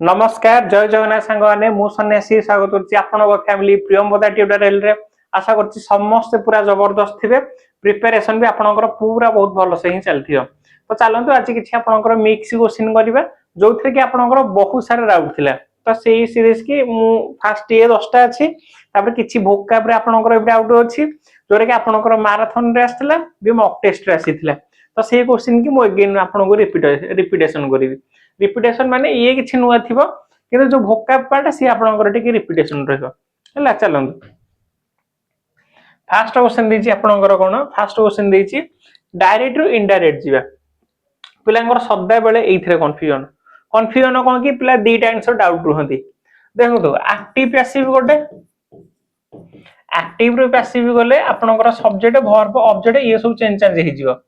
नमस्कार जय जगन्नाथ सांग मैंने मु सन्यासी स्वागत करछि आपन फैमिली प्रियमवदा ट्यूटोरियल रे आशा करछि समस्त पूरा जबरदस्त थिबे प्रिपरेशन भी आपनकर पूरा बहुत भलो से ही चलथियो तो चलंतु आज किछि आपनकर मिक्स क्वेश्चन करिबा जोथरे कि आपनकर बहुत सारा डाउट थिला तो सेही सीरीज की मु फर्स्ट ये 10 टा अछि तापर किछि वोकाब रे आपनकर डाउट अछि जोरे कि आपनकर मैराथन रे आस्थिला भी मॉक टेस्ट रे आसीथिला तो सेही क्वेश्चन की मु अगेन आपनको रिपीटेशन करिवि रिपीटेशन माने ये किछि नुवा थिबो किंतु जो वोकाब पार्ट सी आपनकर टिके रिपीटेशन रहबो हला चलंतु फर्स्ट क्वेश्चन देछि आपनकर कोन फर्स्ट क्वेश्चन देछि डायरेक्ट रु इनडायरेक्ट जीवा पिलांगर सदा बेले एइथरे कन्फ्यूजन कोन कि पिला दीटा आंसर डाउट रहंती देखो तो एक्टिव पैसिव गोटे एक्टिव रु पैसिव गले आपनकर सब्जेक्ट वर्ब ऑब्जेक्ट ये सब चेंज हे जिवो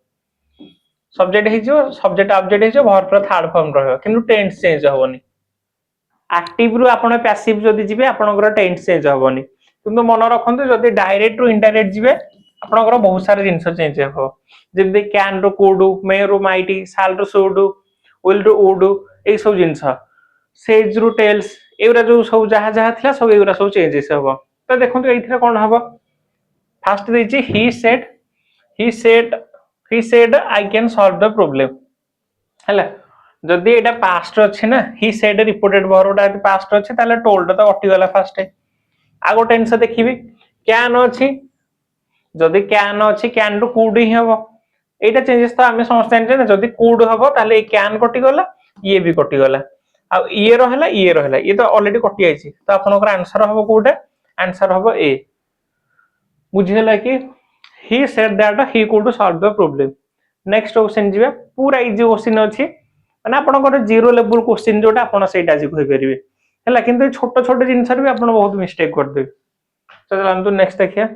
सब्जेक्ट हे जिवो सब्जेक्ट ऑब्जेक्ट हे जिवो वर्ब रो थर्ड फॉर्म रहयो किंतु टेंस चेंज होबनी एक्टिव रु आपण पैसिव जदी जिवे आपनकर टेंस चेंज होबनी किंतु मन रखंतु जदी डायरेक्ट रु इनडायरेक्ट जिवे आपनकर बहुत सारे जिंस चेंज हो जेबे कैन रो कुड मे रो माइटी साल रो शुड विल रो वुड ए सब जिंस सेज रो टेल्स एउरा जो सब जहा जहा थिला सब एउरा सब चेंजेस होबो तो देखंतु एइथरे कोन हबो फर्स्ट देछि he said I can solve the problem हला जदी एटा पास्ट अछि ना he said रिपोर्टेड वर्बटा पास्ट अछि ताले टोल्ड तो अटि गला फास्ट आगो टेंस देखिबी कैन अछि जदी कैन अछि कैन रो कुड ही हबो एटा चेंजेस तो हमें समझ जानि ना जदी कुड हबो ताले कैन कटि गला ये भी कटि गला आ ये रहला ये तो ऑलरेडी कटि आइछि तो आपनकर आंसर हबो कोडे आंसर हबो ए बुझिला कि he said that he could solve the problem next question जिवे पूरा इजी क्वेश्चन अछि माने आपनकर जीरो लेवल क्वेश्चन जोटा आपन सेटा जी कहि परिबे हला किंतु छोट छोट जिंसर भी आपन बहुत मिस्टेक कर देबे तो चलंतु नेक्स्ट देखिया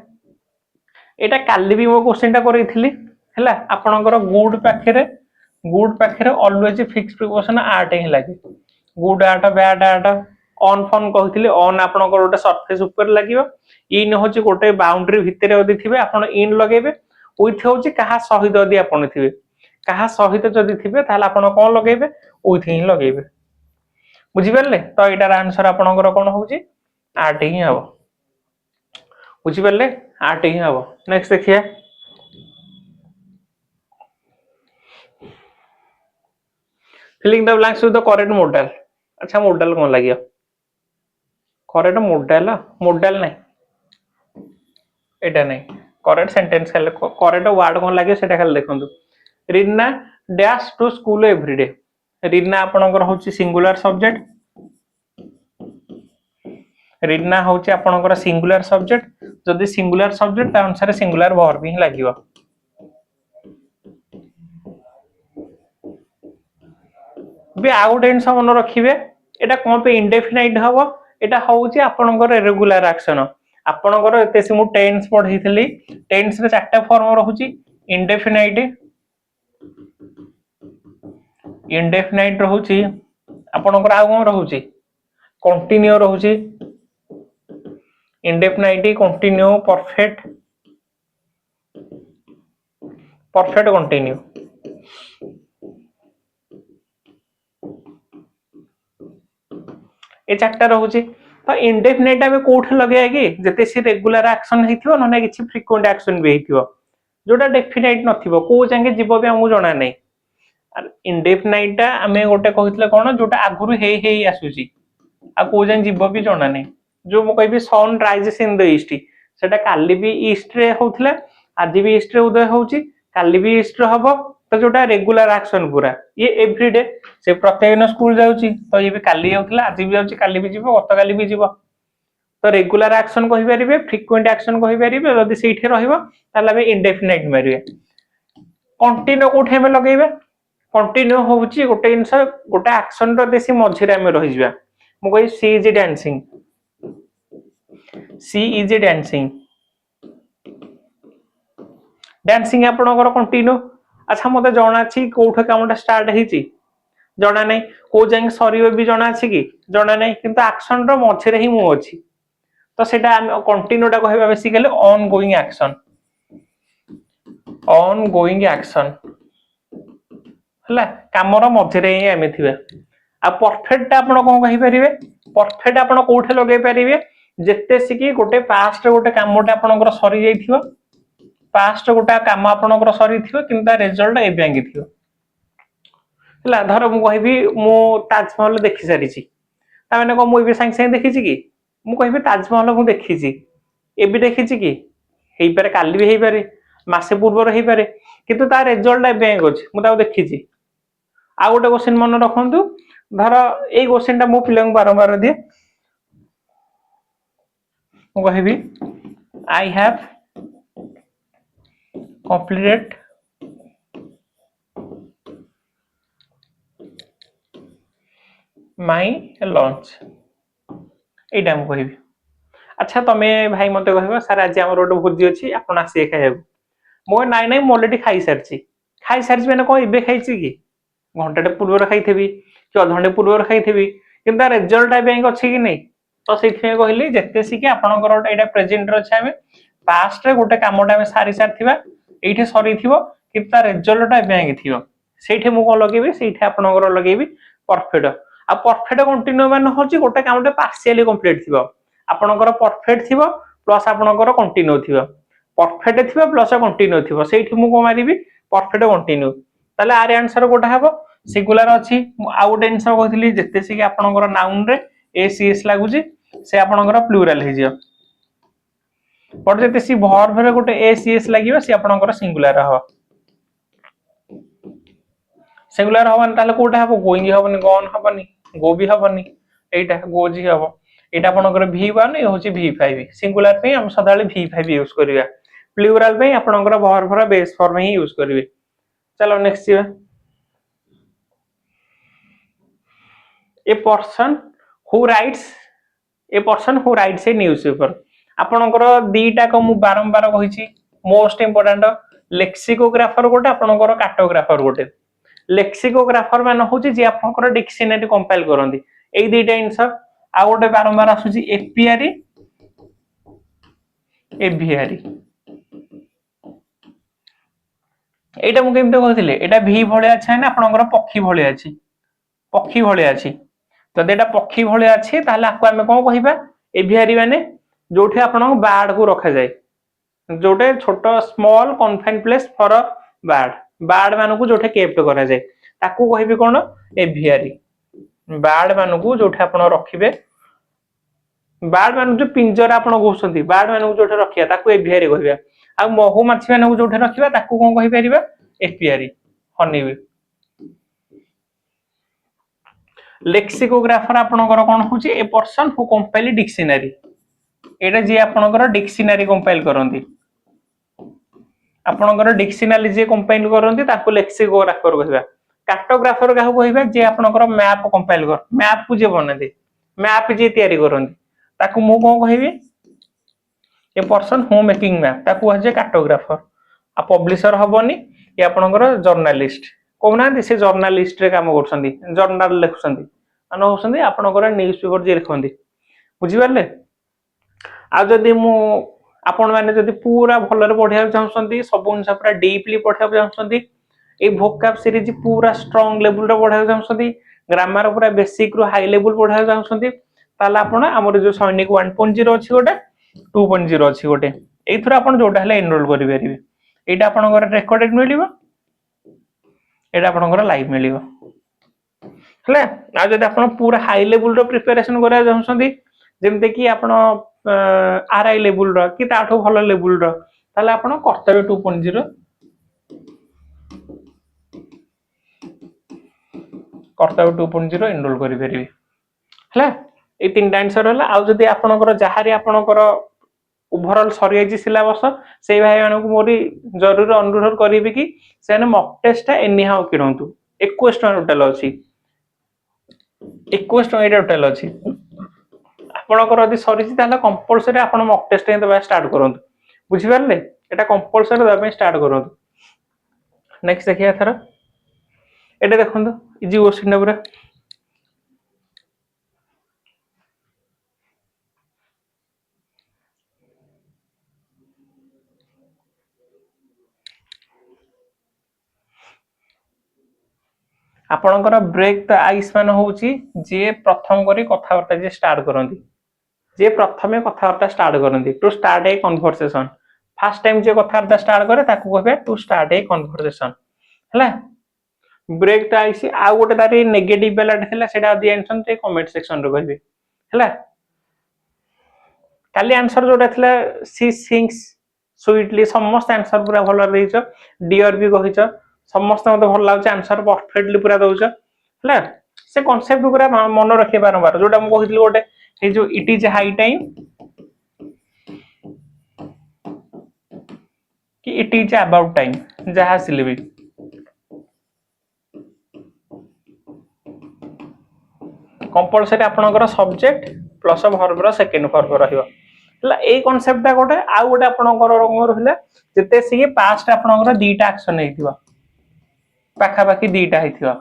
एटा काली भी मो क्वेश्चन टा करिथिली हला आपनकर गुड पाखरे ऑलवेज फिक्स प्रिपोजिशन आर्ट ही लागे good at bad at on phone कहथिले ऑन आपनकर गोटे सरफेस ऊपर लागियो इन होची गोटे बाउंड्री भितरे यदि थिबे आपण इन लगेबे विथ होची कहा सहित यदि आपण थिबे कहा सहित जदि थिबे ताहले आपण कोन लगेबे विथ ही लगेबे बुझि परले तो एटार आंसर आपनकर कोन होची आर्ट ही हबो बुझि परले आर्ट ही हबो नेक्स्ट देखिए filling the blanks with the correct modal अच्छा मॉडल कोन लागियो करेक्ट मॉडल नहीं एटा नहीं करेक्ट सेंटेंस खाली करेक्ट वर्ड कोन लागे सेटा खाली देखंतु Reena dash to school everyday Reena आपनकर होची सिंगुलर सब्जेक्ट रीना होची आपनकर सिंगुलर सब्जेक्ट जदी सिंगुलर सब्जेक्ट ता अनुसार सिंगुलर वर्ब ही लागियो बे आउट एंड मन रखिबे एटा कोन पे इंडेफिनाइट हबो एटा होची आपनकर रेगुलर एक्शन आपनकर एते मु टेंस पढैथिली टेंस रे चारटा फॉर्म रहूची इंडेफिनाइट रहूची आपनकर आ कोन रहूची कंटिन्यू रहूची इंडेफिनाइट कंटिन्यू परफेक्ट कंटिन्यू ए चारटा रहूची तो इंडेफिनाइट आबे कोठे लगे कि जते सी रेगुलर एक्शन हेथिबो न किछि फ्रीक्वेंट एक्शन भी हेथिबो जोटा डेफिनाइट नथिबो को जांगे जीवो भी हमहु जणा नै इंडेफिनाइट आमे गोटे कहितले कोन जोटा आगुरु हे आसुची आ को जां जीवो भी जणा नै जो मो कहबी sun rises in the east सेटा काली भी ईस्ट रे होथले आज भी ईस्ट रे उदय होउची काली भी ईस्ट रे हबो तो जोटा रेगुलर एक्शन पूरा ये एवरीडे से प्रत्येक दिन स्कूल जाउची तो ये भी काली जाउतला आज भी जाउची काली भी जीवो गत काली भी जीवो तो रेगुलर एक्शन कहि परिबे फ्रीक्वेंट एक्शन कहि परिबे जदी सेठी रहइबो ताले बे इंडेफिनाइट मारिबे कंटिन्यू कोठे में लगेबे कंटिन्यू होउची गोटे इंस गोटे एक्शन रो देसी मझिरा में रहि जिबा मु कहि सी इज डांसिंग डांसिंग आपनकर कंटिन्यू अच्छा मते जणा छी कोठे कामटा स्टार्ट हेची जणा नै को जांग सरीबे भी जणा छी कि जणा नै किंतु एक्शन रो मझिरे ही मु अछि तो सेटा कंटिन्यू टा कहबा बेसिकली ऑनगोइंग एक्शन हला कामर मझिरे ही आमे थिबे आ परफेक्ट आपण कोन कहि परिबे परफेक्ट आपण कोठे लगे परिबे जेते सिकी गोटे पास्ट गोटे कामटे आपनकर सरी जाइथिबो पास्ट गोटे काम आपनकर सरी थिबो किंतु रिजल्ट ए बैंग थिबो हला धर मु कहबी मु ताजमहल देखि सारिछि ता माने को मु भी संग संग देखिछि कि मु कहबी ताजमहल मु देखिछि एबी देखिछि कि हेई पारे काली भी हेई पारे मासे पूर्वर हेई पारे किंतु ता रिजल्ट ए बैंग अछि मु ता देखिछि आ गोटे क्वेश्चन मन रखंतु धर ए क्वेश्चन टा मु पिलंग बारंबार दिए मु कहबी I have completed my lunch एटा मु कहबी अच्छा तमे भाई मते कहबो सर आज हमर ओटे भोजी अछि आपण आसी खाइबो मो नाइ नाइ मो ऑलरेडी खाइ सारछि माने को इबे खाइछि कि घंटाटे पूर्वर खाइथेबी कि अध घंटे पूर्वर खाइथेबी किंतु रिजल्ट आ बैंक अछि कि नै तो सेथि कहली जेते सिकि आपनकर एटा प्रेजेंट रे छै हमें पास्ट रे गोटे कामटा हमें सारी सारथिबा एठी सरी थिबो किंतु ता रिजल्ट आ बैंक थिबो सेठी मु को लगेबी सेठी आपनकर लगेबी परफेक्ट आ परफेक्ट कंटिन्यू मान होची गोटे कामटे पार्शियली कंप्लीट थिबो आपनकर परफेक्ट थिबो प्लस आपनकर कंटिन्यू थिबो परफेक्ट थिबो प्लस कंटिन्यू थिबो सेठी मु को मारिबी परफेक्ट कंटिन्यू ताले आर आंसर गोटा हबो सिंगुलर अछि आ गोटे आंसर कहथिली जेते से कि आपनकर नाउन रे एसीएस लागुची से आपनकर प्लुरल हे जियो पर जेते सी वर्ब रे गोटे एसीएस लागियो से आपनकर सिंगुलर हबो सिंगुलर हबन ताले कोटा हबो गोइंग हबनी गॉन हबनी गो भी हबनी एटा गोजी हबो एटा आपनकर v1 ए होची v5 सिंगुलर पे हम सदाले v5 यूज करिया प्लुरल पे आपनकर वर्ब रे बेस फॉर्म ही यूज करिवे चलो नेक्स्ट जीवा ए person who writes a newspaper आपनकर दीटा को मु बारंबार कहिछि मोस्ट इंपोर्टेंट लेक्सिकोग्राफर गोटे आपनकर कार्टोग्राफर गोटे लेक्सिकोग्राफर मान होची जे आपनकर डिक्शनरी कंपाइल करंदी एई दीटा आंसर आ गोटे बारंबार आसुची एपिआरी एभिआरी एटा मु केमते कहथिले एटा भी भलिया छै ना आपनकर पक्षी भलिया अछि जदि एटा पक्षी भलिया अछि ताहले आको हमें कोन कहिबा एभिआरी माने जोठी आपन बार्ड को रखा जाय जोटे छोटो small confine place for bird मान को जोठे केप्ट करा जाय ताकू कहिबे कोन एभिआरी बार्ड मान को जोठे आपन रखिबे बार्ड मान जो पिंजरा आपन गोसंती बार्ड मान को जोठे रखिया ताकू एभिआरी कहिबा आ महू माछी मान को जोठे रखिबा ताकू कोन कहि परिबा एपिआरी हनी बी लेक्सिकोग्राफर आपनकर कोन होची ए पर्सन हु कंपाइल डिक्शनरी एटा जे आपनकर डिक्शनरी कंपाइल करंती आपनकर डिक्शनरी जे कंपाइल करंती ताकू लेक्सिकोग्राफर कहबा कार्टोग्राफर काहू कहबा जे आपनकर मैप कंपाइल कर मैप को जे बनते मैप जे तयारी करंती ताकू मु कोन कहिबी a person who making map ताकू हजे कार्टोग्राफर आ पब्लिशर हबनी ए आपनकर जर्नलिस्ट कोना से जर्नलिस्ट रे काम करछंती जर्नल लिखछंती अन होसंती आपनकर न्यूज़पेपर जे लिखंती बुझि पारले आ जदि मु आपण माने जदि पूरा भलरे पढिया चाहछंती सब उनसा पूरा डीपली पढिया चाहछंती ए वोकैब सीरीज पूरा स्ट्रांग लेवल रे पढिया चाहछंती ग्रामर पूरा बेसिक रो हाई लेवल पढिया चाहछंती ताला आपण हमर जो सैनिक 1.0 अछि गोटे 2.0 अछि गोटे एथुरा आपण जोटा हले एनरोल करि परिबे एटा आपनकर रेकॉर्डेड मिलिबो एटा आपनकर लाइव मिलिबो हले आ जदि आपण पूरा हाई लेवल रो प्रिपरेशन करा चाहछंती जेमते कि आपण आरआई लेवल रो कि ताठो भलो लेवल रो ताले आपण कर्तव्य 2.0 कर्तव्य 2.0 एनरोल करि परिबे हला ए तीनटा आंसर हला आ जदि आपनकर जहारी आपनकर ओवरऑल सरी आइछि सिलेबस से भाई मानक मोरी जरूर अनुरोध करिबि कि सेने मॉक टेस्ट एनी हाउ किरंतु 21 टोटल अछि 21 टोटल अछि आपनकर यदि सरीछि ताले कंपलसरी आपण मॉक टेस्ट दबा स्टार्ट करंतु बुझि पारले एटा कंपलसरी दबा स्टार्ट करंतु नेक्स्ट देखिया थरा एटा देखंतु इजी क्वेश्चन पूरा आपणकर ब्रेक द आइस मान होउची जे प्रथम करी कथावार्ता जे स्टार्ट करंती जे प्रथमे कथावार्ता स्टार्ट करंती to start a conversation first time जे कथावार्ता स्टार्ट करे ताकू कहबे टू स्टार्ट ए कन्वर्सेशन हला ब्रेक द आइस आ गोटे तारी नेगेटिव बेलाट थिला सेटा दि आंसर ते कमेंट सेक्शन रे कहबे हला काली आंसर जोटा थिला सी सिंग्स स्वीटली समस्त आंसर पूरा भल देइछ डियर भी कहिछ समस्त मते भल लागछ आंसर परफेक्टली पूरा दउछ हला से कांसेप्ट पूरा मन रखे बारंबार जोटा हम कहितली गोटे ए जो इट इज हाई टाइम कि इट इज अबाउट टाइम जहा सिलेबी कंपलसरी आपनकर सब्जेक्ट प्लस वर्ब रो सेकंड वर्ब रहियो हला ए कांसेप्ट ता गोटे आ गोटे आपनकर रंग रहले जते सी पास्ट आपनकर दीटा एक्शन हेतिबा पाखा पाखी दीटा हेतिबा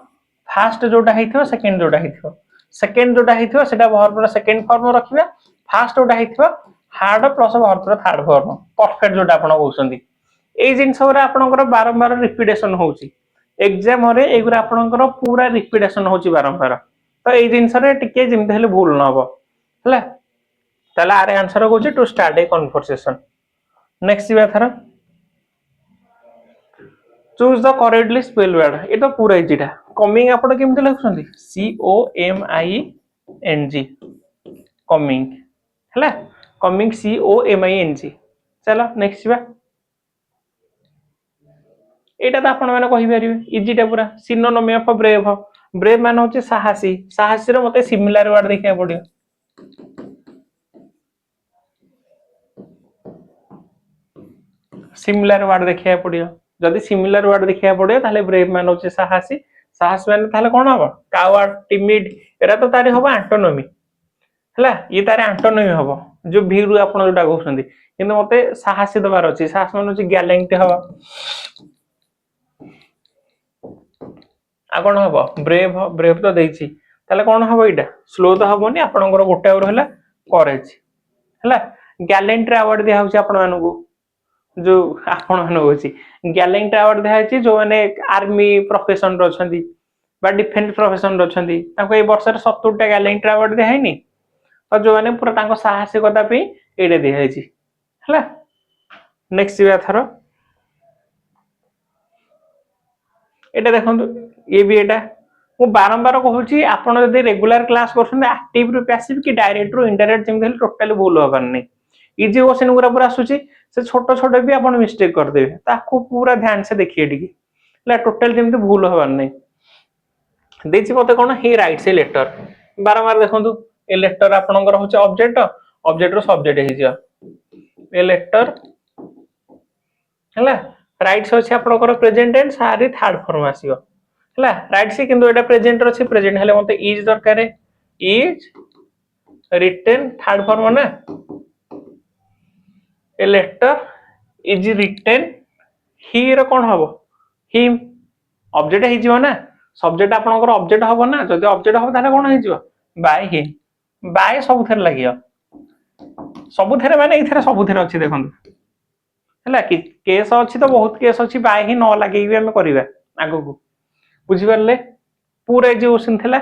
फर्स्ट जोटा हेतिबा सेकंड जोटा हेतिबा सेकंड जोटा हेतिबा सेटा वर्ब रो सेकंड फॉर्म रखिबा फर्स्ट जोटा हेतिबा हार्ड प्लस वर्ब रो थर्ड फॉर्म परफेक्ट जोटा आपन कहउसंदी ए जिंस रे आपनकर बारंबार रिपीटेशन होउची एग्जाम रे एगुरा आपनकर पूरा रिपीटेशन होउची बारंबार तो ए जिंस रे टिके जिमते हेले भूल न हो हला ताला आरे आंसर कहउची to start a conversation next जीवा थरा choose the correctly spell word ये तो पूरा इजीटा कमिंग आपण केमते लिखुछंती C O M I N G coming हला coming C O M I N G चलो नेक्स्ट जीवा एटा तो आपण माने कहि परिबे इजीटा पूरा सिनोनिम ऑफ ब्रेव ब्रेव मान होचे साहसी साहसी रे मते सिमिलर वर्ड देखिया पड़ियो सिमिलर वर्ड देखिया पड़ियो जदि सिमिलर वर्ड देखिया पड़ियो ताले ब्रेव मान होचे साहसी साहस मान ताले कोन हबो कावर्ड टिमिड एरा तो तारी हबो एंटोनिमी हला ये तारे एंटोनिमी हबो जो भीरु आपण जोटा कहउसंदी किंतु मते साहसी दबार अछि साहस मान होचे गैलेंट हबो आ कोन हबो ब्रेव ब्रेव तो देइछि ताले कोन हबो इटा स्लो तो हबोनी आपनकर गोटे और हला करेज हला गैलेंट अवार्ड दिया होछि आपण मानको जो आपण मान होछि गैलेंट अवार्ड दिया होछि जो माने आर्मी प्रोफेशन रो छथि बा डिफेंस प्रोफेशन रो छथि ताको ए वर्ष रे 70 टा गैलेंट अवार्ड दिया हैनी और जो माने पूरा ताको साहसिकता पे एडे दिया हैछि हला नेक्स्ट जीवा थरो एटा देखंतु ये भी एटा मु बारंबार कहूची आपण जदि रेगुलर क्लास करछन एक्टिव रु पैसिव कि डायरेक्ट रु इनडायरेक्ट जेम टोटली भूल होबार नै इजी क्वेश्चन गुरा पूरा आसुची से छोटो छोटो भी आपण मिस्टेक कर देबे ताको पूरा ध्यान से देखिए टिकी ला टोटल जेम भूल होबार नै देछि मते कोन हे राइट से लेटर बारंबार देखंतु ए लेटर आपणकर होचे ऑब्जेक्ट ऑब्जेक्ट रो सब्जेक्ट हे जिया ए लेटर हला राइट से अछि आपणकर प्रेजेंट टेंस सारी थर्ड फॉर्म आसीबो हला राइट से किंतु एटा प्रेजेंट रो अछि प्रेजेंट हेले मते इज दरकार इज रिटन थर्ड फॉर्म ना ए लेटर इज रिटन ही रो कोन हबो हिम ऑब्जेक्ट हे जिवो ना सब्जेक्ट आपणकर ऑब्जेक्ट हबो ना जदि ऑब्जेक्ट हबो ताले कोन हे जिवो बाय हिम बाय सब थेर लागियो सब थेर माने इथेर सब थेर अछि देखंतु हला कि केस अछि तो बहुत केस अछि बाय ही न लागि भी हम करिवा आगो को बुझि परले पूरा जे क्वेश्चन थिला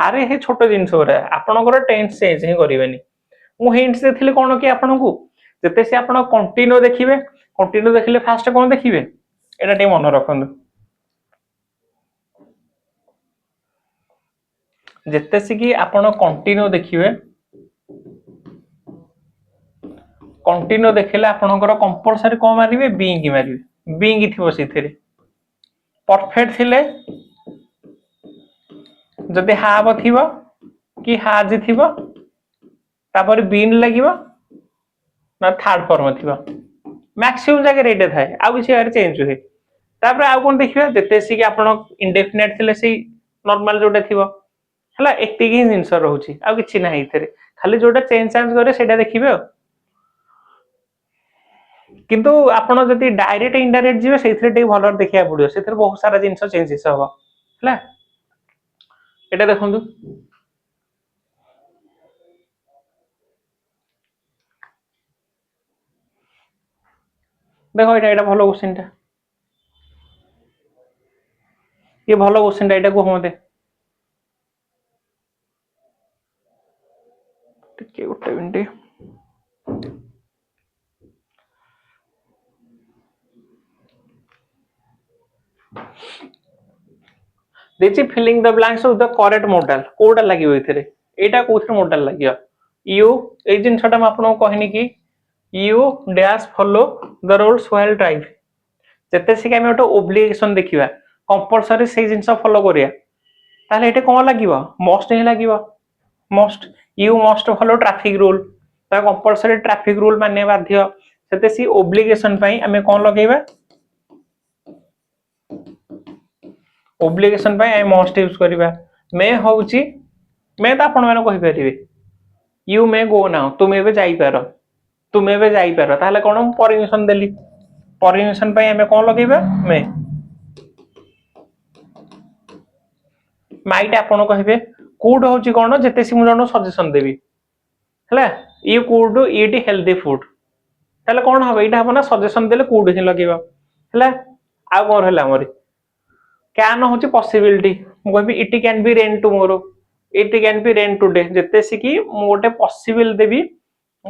अरे हे छोटो जिंस रे आपणकर टेंस चेंज ही करिवेनी मु हिंट्स देथिले कोन कि आपणकू जते से आपण कंटिन्यू देखिले फास्ट कोन देखिबे एटा टे मन रखंदु जते से कि आपण कंटिन्यू देखिले आपणकर कंपलसरी को मारिबे बीइंग थिबो सेथिरे परफेक्ट थिले जदि हाव थिबो कि हाज थिबो तापर बीन लागिबो ना थर्ड फॉर्म थिबो मैक्सिमम जगह रेट थाए आ किसी यार चेंज होए तापर आ कोन देखिबा जते सी कि आपण इंडेफिनेट थिले सी नॉर्मल जोटा थिबो हला एति ही जिंस रहउची आ किछि नाही इथरे खाली जोटा चेंज करे सेटा देखिबे किंतु आपण जदि डायरेक्ट इनडायरेक्ट जिवे सेथिरे टे भलर देखिया पड़ियो सेथिरे बहुत सारा जिंस चेंजेस हबो हला एटा देखंतु देखो एटा भलो क्वेश्चन टा ये भल क्वेश्चन एटा को मते टिके गोटे मिनिट देखिए filling the blanks with the correct modal कोडा लागियो इथरे एटा कोथरे मॉडल लागियो यू ए जिनसटा म आपन कहनी कि you dash follow the rules while drive जते से हम ओटा ओब्लिगेशन देखिबा कंपलसरी से जिंस फॉलो करिया ताले एटे कोन लागियो मस्ट ही लागियो must you must follow traffic rule ता कंपलसरी ट्रैफिक रूल माने बाध्य सेते सी ओब्लिगेशन पई हमें कोन लगेबा ओब्लिगेशन पई आई मस्ट यूज करिबा मे होउची मे ता आपण माने कहि परिबे यू मे गो नाउ तुम एबे जाई पारो ताले कोन परमिशन देली परमिशन पई हमें कोन लगेबा मे माइट आपण कहिबे कुड होउची कोन जते सी मु जनो सजेशन देबी हला you could eat healthy food ताले कोन हबे इटा हबना सजेशन देले कुड ही लगेबा हला आ कोन हला हमरे कैन होची पॉसिबिलिटी मु कहबी it can be rain tomorrow it can be rain today जते सी कि मु गोटे पॉसिबल देबी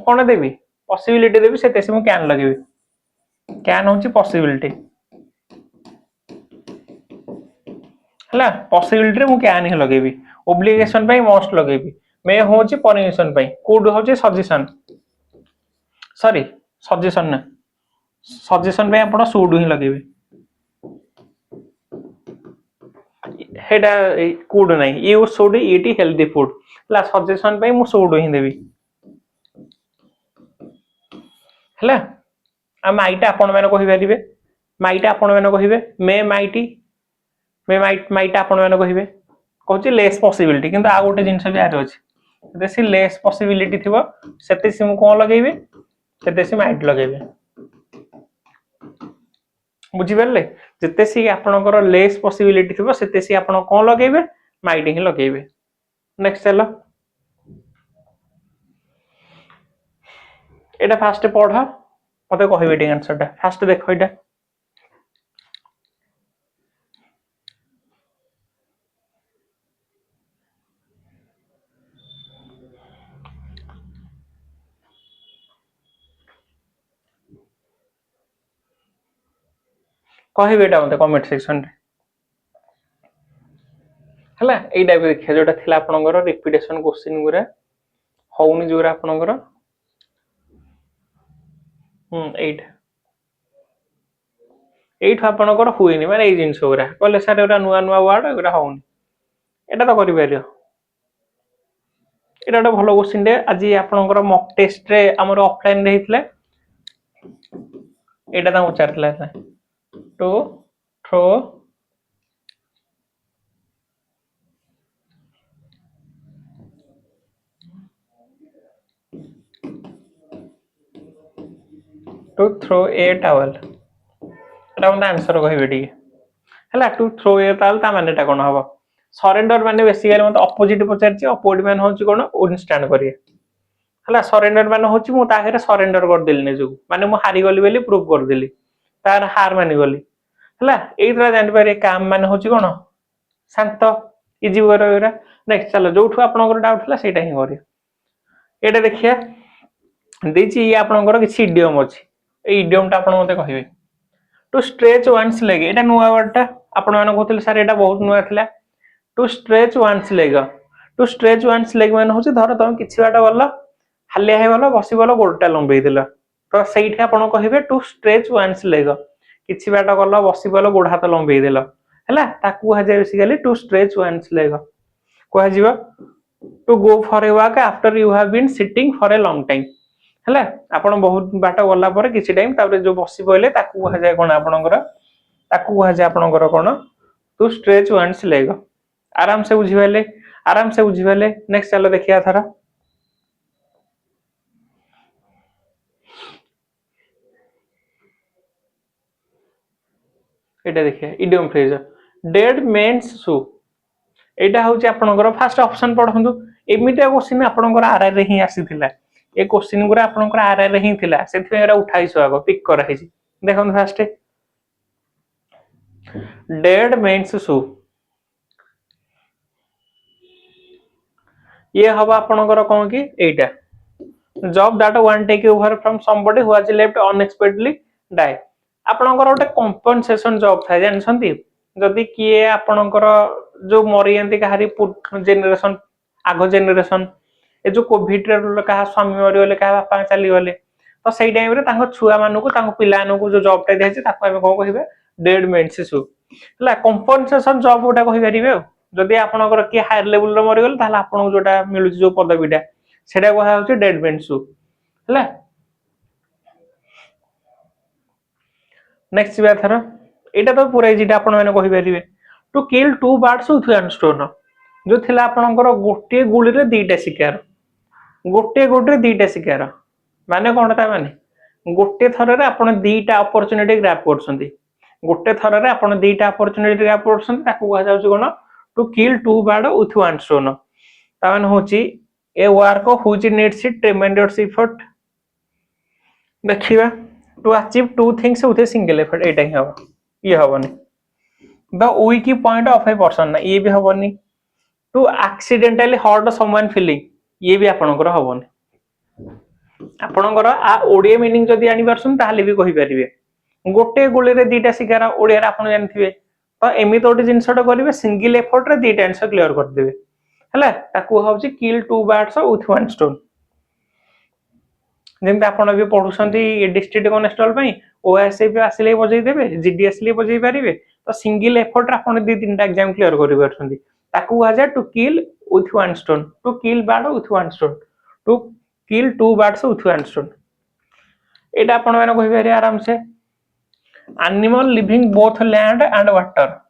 कोन देबी पॉसिबिलिटी देबी सेते सी मु कैन लगेबी कैन होची पॉसिबिलिटी हला पॉसिबिलिटी रे मु कैन ही लगेबी ओब्लिगेशन पई मस्ट लगेबी मे होची परमिशन पई कुड होची सजेशन सॉरी सजेशन ना सजेशन पई आपण शुड ही लगेबी हेडा कुड नहीं you should eat healthy food हला सजेशन पई मु शुड ही देबी हला आ माइट आपण माने कहि परिबे माइट आपण माने कहिबे मे माइट आपण माने कहिबे कहूची लेस पॉसिबिलिटी किंतु आ गोटे जिंस भी आर अछि जते लेस पॉसिबिलिटी थिबो सेते सी मु कोन लगेबे सेते सी माइट लगेबे बुझी परले जते सी आपनकर लेस पॉसिबिलिटी थिबो सेते सी आपन कोन लगेबे माइट ही लगेबे नेक्स्ट चलो एटा फास्ट पढ मते कहिबे टी आंसर टा फास्ट देखो एटा कहिबे एटा मते कमेंट सेक्शन रे हला एटा भी देखिया जोटा थिला आपनकर रिपीटेशन क्वेश्चन गुरा होउनी जोरा आपनकर एटा एठ आपनकर हुइनी माने ए जिंस गुरा कहले सर एटा नुवा नुवा वर्ड एगुरा होउनी एटा तो करि परियो एटा भलो क्वेश्चन दे आज आपनकर मॉक टेस्ट रे हमर ऑफलाइन रे हितले एटा ता उचारतला टू थ्रो ए टॉवल एटा हम आंसर कहिबे टी हला टू थ्रो ए टॉवल ता मानेटा कोन हबो सरेंडर माने बेसिकली मत अपोजिट पचारची अपोजिट मान होची कोन इनस्टैंड करिए हला सरेंडर मान होची मु ताहेरे सरेंडर कर देली ने जो माने मु हारी गली बेली प्रूव कर देली तार हार मानि गली हला एइतरा जानि पारे काम माने होची कोन शांत इजी वगैरह नेक्स्ट चलो जोठु आपनकर डाउट हला सेटा ही करियो एटा देखिया देची ये आपनकर किछि इडियम अछि ए इडियम ता आपन मते कहिबे टू स्ट्रेच वन्स लेग एटा नुवा वर्ड ता आपन मान कहतले सर एटा बहुत नुवा थिला टू स्ट्रेच वन्स लेग मान होची धर तुम किछि बाटा गल्ला हालिया हे गल्ला बसी गल्ला गोडटा लंबेई देला तो सेठी आपन कहिबे टू स्ट्रेच वन्स लेग किछि बाटा गल्ला बसी गल्ला गोड हाथ लंबेई देला हला ताकू हा जाय basically to stretch one's leg कोहा जीवा to go for a walk after you have been sitting for a long time हला आपण बहुत बाटा गल्ला पर किछि टाइम तापर जो बसी पइले ताकू हा जाय कोन आपनकर ताकू हा जाय आपनकर कोन टू स्ट्रेच वन्स लेग आराम से बुझी वाले नेक्स्ट चलो देखिया थरा एटा देखिए इडियम फ्रेज डेड मेन्स सु एटा होची आपनकर फर्स्ट ऑप्शन पढंतु एमिटिया क्वेश्चन आपनकर आरआर रे ही आसीथिला ए क्वेश्चन गुरा आपनकर आरआर रे ही थिला सेथि एरा 28 आगो पिक करा हिची देखन फास्ट डेड मेन्स सु ये हवा आपनकर कौन कि एटा job that one take over from somebody who has left unexpectedly die आपनकर गोटे कंपनसेशन जॉब था जानछंती जदि किए आपनकर जो मरि जानती कहारी जेनरेशन आगो जेनरेशन ए जो कोविड रे कहा स्वामी मरिगले कहा बापा चली गले तो सेई टाइम रे तांको छुआ मानकु तांको पिला मानकु जो जॉब टा दियाछि ताको हम कोन कहिबे डेड मेन शिशु हला कंपनसेशन जॉब गोटा कहि परिबे जदि आपनकर कि हायर लेवल रे मरि गले ताहले आपनको जोटा मिलुछि जो पदवीटा सेटा कहा होछि डेड मेन शिशु हला नेक्स्ट बार थरा एटा तो पूरा इजी आपण माने कहि परिबे to kill two birds with one stone जो थिला आपनकर गोटे गुली रे दीटा शिकार गोटे गोटे दीटा शिकार माने कोन ता माने गोटे थर रे आपण दीटा अपॉर्चुनिटी ग्रैब करछंती गोटे थर रे आपण दीटा अपॉर्चुनिटी ग्रैब करछंती ताकू कहा जाउछ कोन to kill two bird with one stone ता माने होची a work which needs tremendous effort देखिबा to achieve two things with a single effort एटा ही हबो ये हबोनी the weak point of a person ना ये भी हबोनी to accidentally hurt someone feeling ये भी आपनकर हबोनी आपनकर आ ओडिया मीनिंग जदी आनी परसन ताहले भी कहि परिबे गोटे गोले रे दीटा शिकार ओडिया रे आपन जानथिबे तो एमी तोटी जिंसटा करिवे सिंगल एफर्ट रे दीटा आंसर क्लियर कर देबे हला ताकू होउची kill two birds with one stone जेमते आपण भी पढुसंती डिस्ट्रिक्ट कॉन्स्टेबल पई ओएसए आसिले बजै देबे जीडीएस ले बजै परिबे तो सिंगल एफर्ट रे आपण दी तीनटा एग्जाम क्लियर करि परसंती ताकू कहा to kill with one stone to kill bird with one stone to kill two birds with one stone एटा आपण माने कहि पारे आराम से animal living both land and water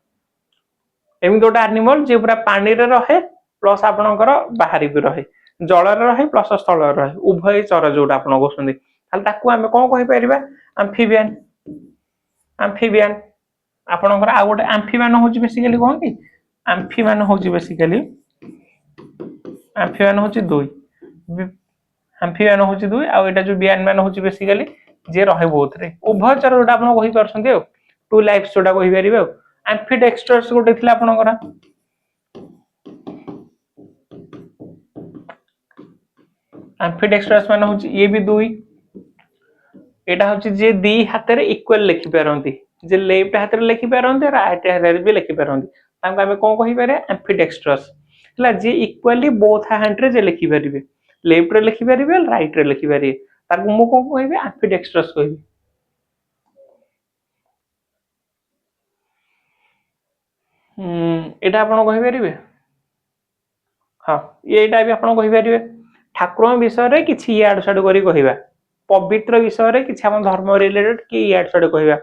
एमी गोटा एनिमल जे पूरा पानी रे रहे प्लस आपनकर बाहरी भी रहे जल रे रहे प्लस स्थल रे रहे उभय चर जोटा आपण कोसंदी खाली ताकू हम कोन कहि परिबा एम्फीबियन एम्फीबियन आपनकर आ गोटे एम्फीबियन होची बेसिकली कोन कि एम्फीबियन होची बेसिकली एम्फीबियन होची दुई एम्फीबियन होची दुई आ एटा जो बियान मैन होची बेसिकली जे रहे बोथ रे उभय चर जोटा आपण कहि परसंती टू लाइफ्स जोटा कहि परिबे एम्फीडेक्स्ट्रस गोटे थिला आपनकर एम्फीडेक्स्ट्रस माने होची ये भी दुई एटा होची जे दी हाथ रे इक्वल लिखि परंती जे लेफ्ट हाथ रे लिखि परंती राइट हाथ रे भी लिखि परंती तांको हमें कोन कहि पारे एम्फीडेक्स्ट्रस हला जे इक्वली बोथ हैंड रे जे लिखि परिबे लेफ्ट रे लिखि परिबे राइट रे लिखि परिबे ताको मु कोन कहिबे एम्फीडेक्स्ट्रस कहिबे एटा आपण कहि परिबे हां एटा भी आपण कहि परिबे ठाकुर विषय रे किछि याड साड करी कहिबा पवित्र विषय रे किछि हम धर्म रिलेटेड कि याड साड कहिबा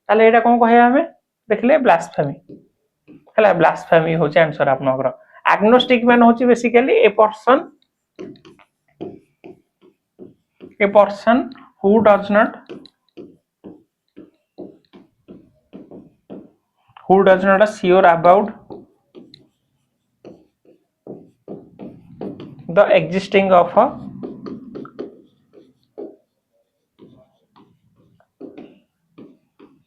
ताले एटा कोन कहिबा हमें देखले ब्लास्फेमी हला ब्लास्फेमी होचे आंसर आपनकर एग्नोस्टिक मैन होची basically A person who does not sure about the existing of a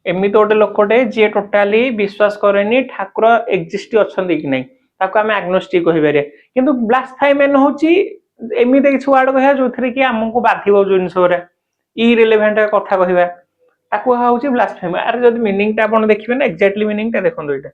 एमित गोटे लोकटे जे टोटाली विश्वास करेनी ठाकुर एक्जिस्ट अछंती कि नै ताको हम एग्नोस्टिक कहि पारे किंतु ब्लास्फेमी होची एमिते किछ वर्ड कहया जोथरे कि हमको बाधिबो जिंस रे इरिलेवेंट कथा कहिबा ताको होची ब्लास्फेमी अरे जदी मीनिंग ता आपण देखिबे ना एक्जेक्टली मीनिंग ता देखन दोइटा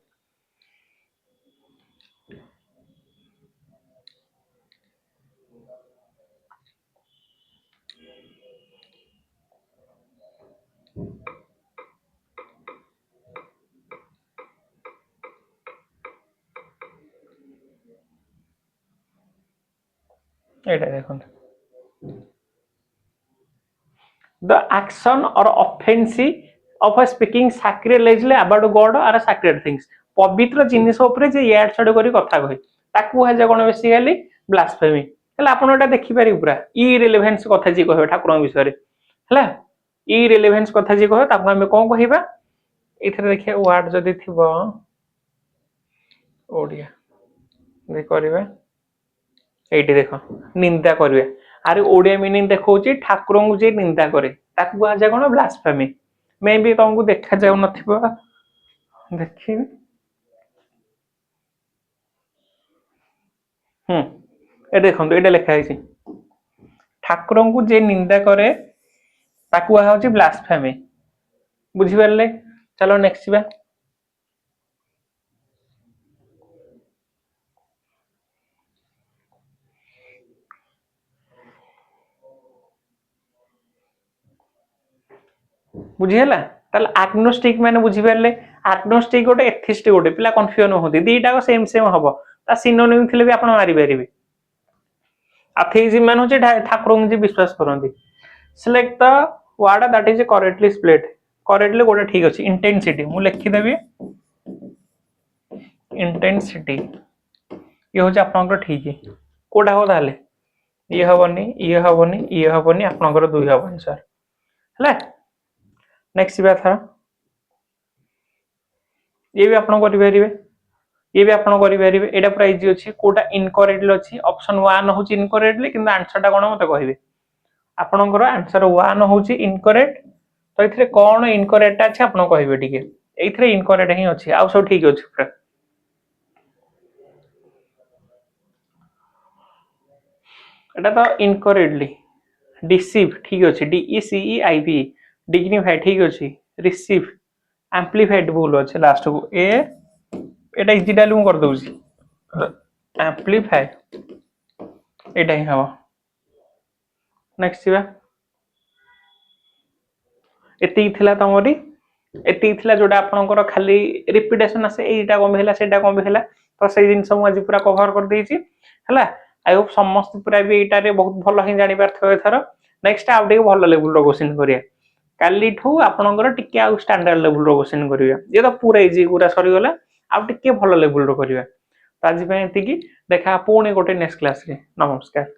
एटा देखन the action or offense of a speaking sacrilегely about God or sacred things पवित्र जिनिस ऊपर जे याड छड करी कथा कहि ताकू हे जे कोन बेसिकली ब्लास्फेमी हला आपण एटा देखि पारि पूरा इरिलेवेंस कथा जे कहबे ठाकुर विषय रे हला इरिलेवेंस कथा जे कहबे ताकू हम कोन कहिबा एथरे देखिया वर्ड जदी थिबो ओडिया दे करबे एटी देखो निंदा करबे अरे ओडिया मीनिंग देखौची ठाकुर को जे निंदा करे ताकू कहा जाय कोन ब्लास्फेमी मे भी तुमको देखा जाउ नथिबो देखि ए देखंतु एटा लिखा है ठाकुर को जे निंदा करे ताकू आ होची ब्लास्फेमी बुझी परले। चलो नेक्स्ट बा बुझीगला। ताल आग्नोस्टिक माने बुझी परले आग्नोस्टिक गोटे एथिस्ट गोटे पिला कंफ्यूजन होती दीटा को सेम सेम हबो ता सिनोनिम थिले भी आपण मारी परिबे। अथेइज्म मान होचे ठाकुर जी विश्वास करंती। Select the word that is correctly split correctly गोटे ठीक अछि इंटेंसिटी मु लिखि देबी इंटेंसिटी ये होचे आपनकर ठीक है कोडा हो ताले ये हबनी ये हबनी ये हबनी आपनकर दुई हबो आंसर हला। नेक्स्ट बात था ये भी आपण करि परिबे ये भी आपण करि परिबे एटा पूरा इजी अछि कोटा इनकरेक्टली अछि ऑप्शन 1 होची इनकरेक्टली किंतु आंसर टा कोन मते कहबे आपनकर आंसर 1 होची इनकरेक्ट तो इथरे कोन इनकरेक्ट अछि आपण कहबे ठीक एथरे इनकरेक्ट ही अछि आ सब ठीक अछि पूरा। एटा तो इनकरेक्टली डिसीव ठीक अछि D E C E I V dignify ठीक अछि रिसीव एम्प्लीफाइड बोल अछि लास्ट को ए एटा इजी डालू कर दोछि एम्प्लीफाई एटा ही हवा। नेक्स्ट बा एति थिला तमरी एति थिला जोडा आपनकर खाली रिपीटेशन आसे एटा कम भेला सेटा कम भेला तो से जिंस मु आज पूरा कवर कर देछि हला। आई होप समस्त पूरा भी एटा रे बहुत भलो ही जानि पारथो एथरो। नेक्स्ट आउ टे भलो लेवल रो क्वेश्चन करिया काली ठू आपनकर टिके आउ स्टैंडर्ड लेवल रो क्वेश्चन करिया ये तो पूरा इजी पूरा सरी गला आउ टिके भलो लेवल रो करिया। तो आज पे एति की देखा पुणी गोटे नेक्स्ट क्लास रे नमस्कार।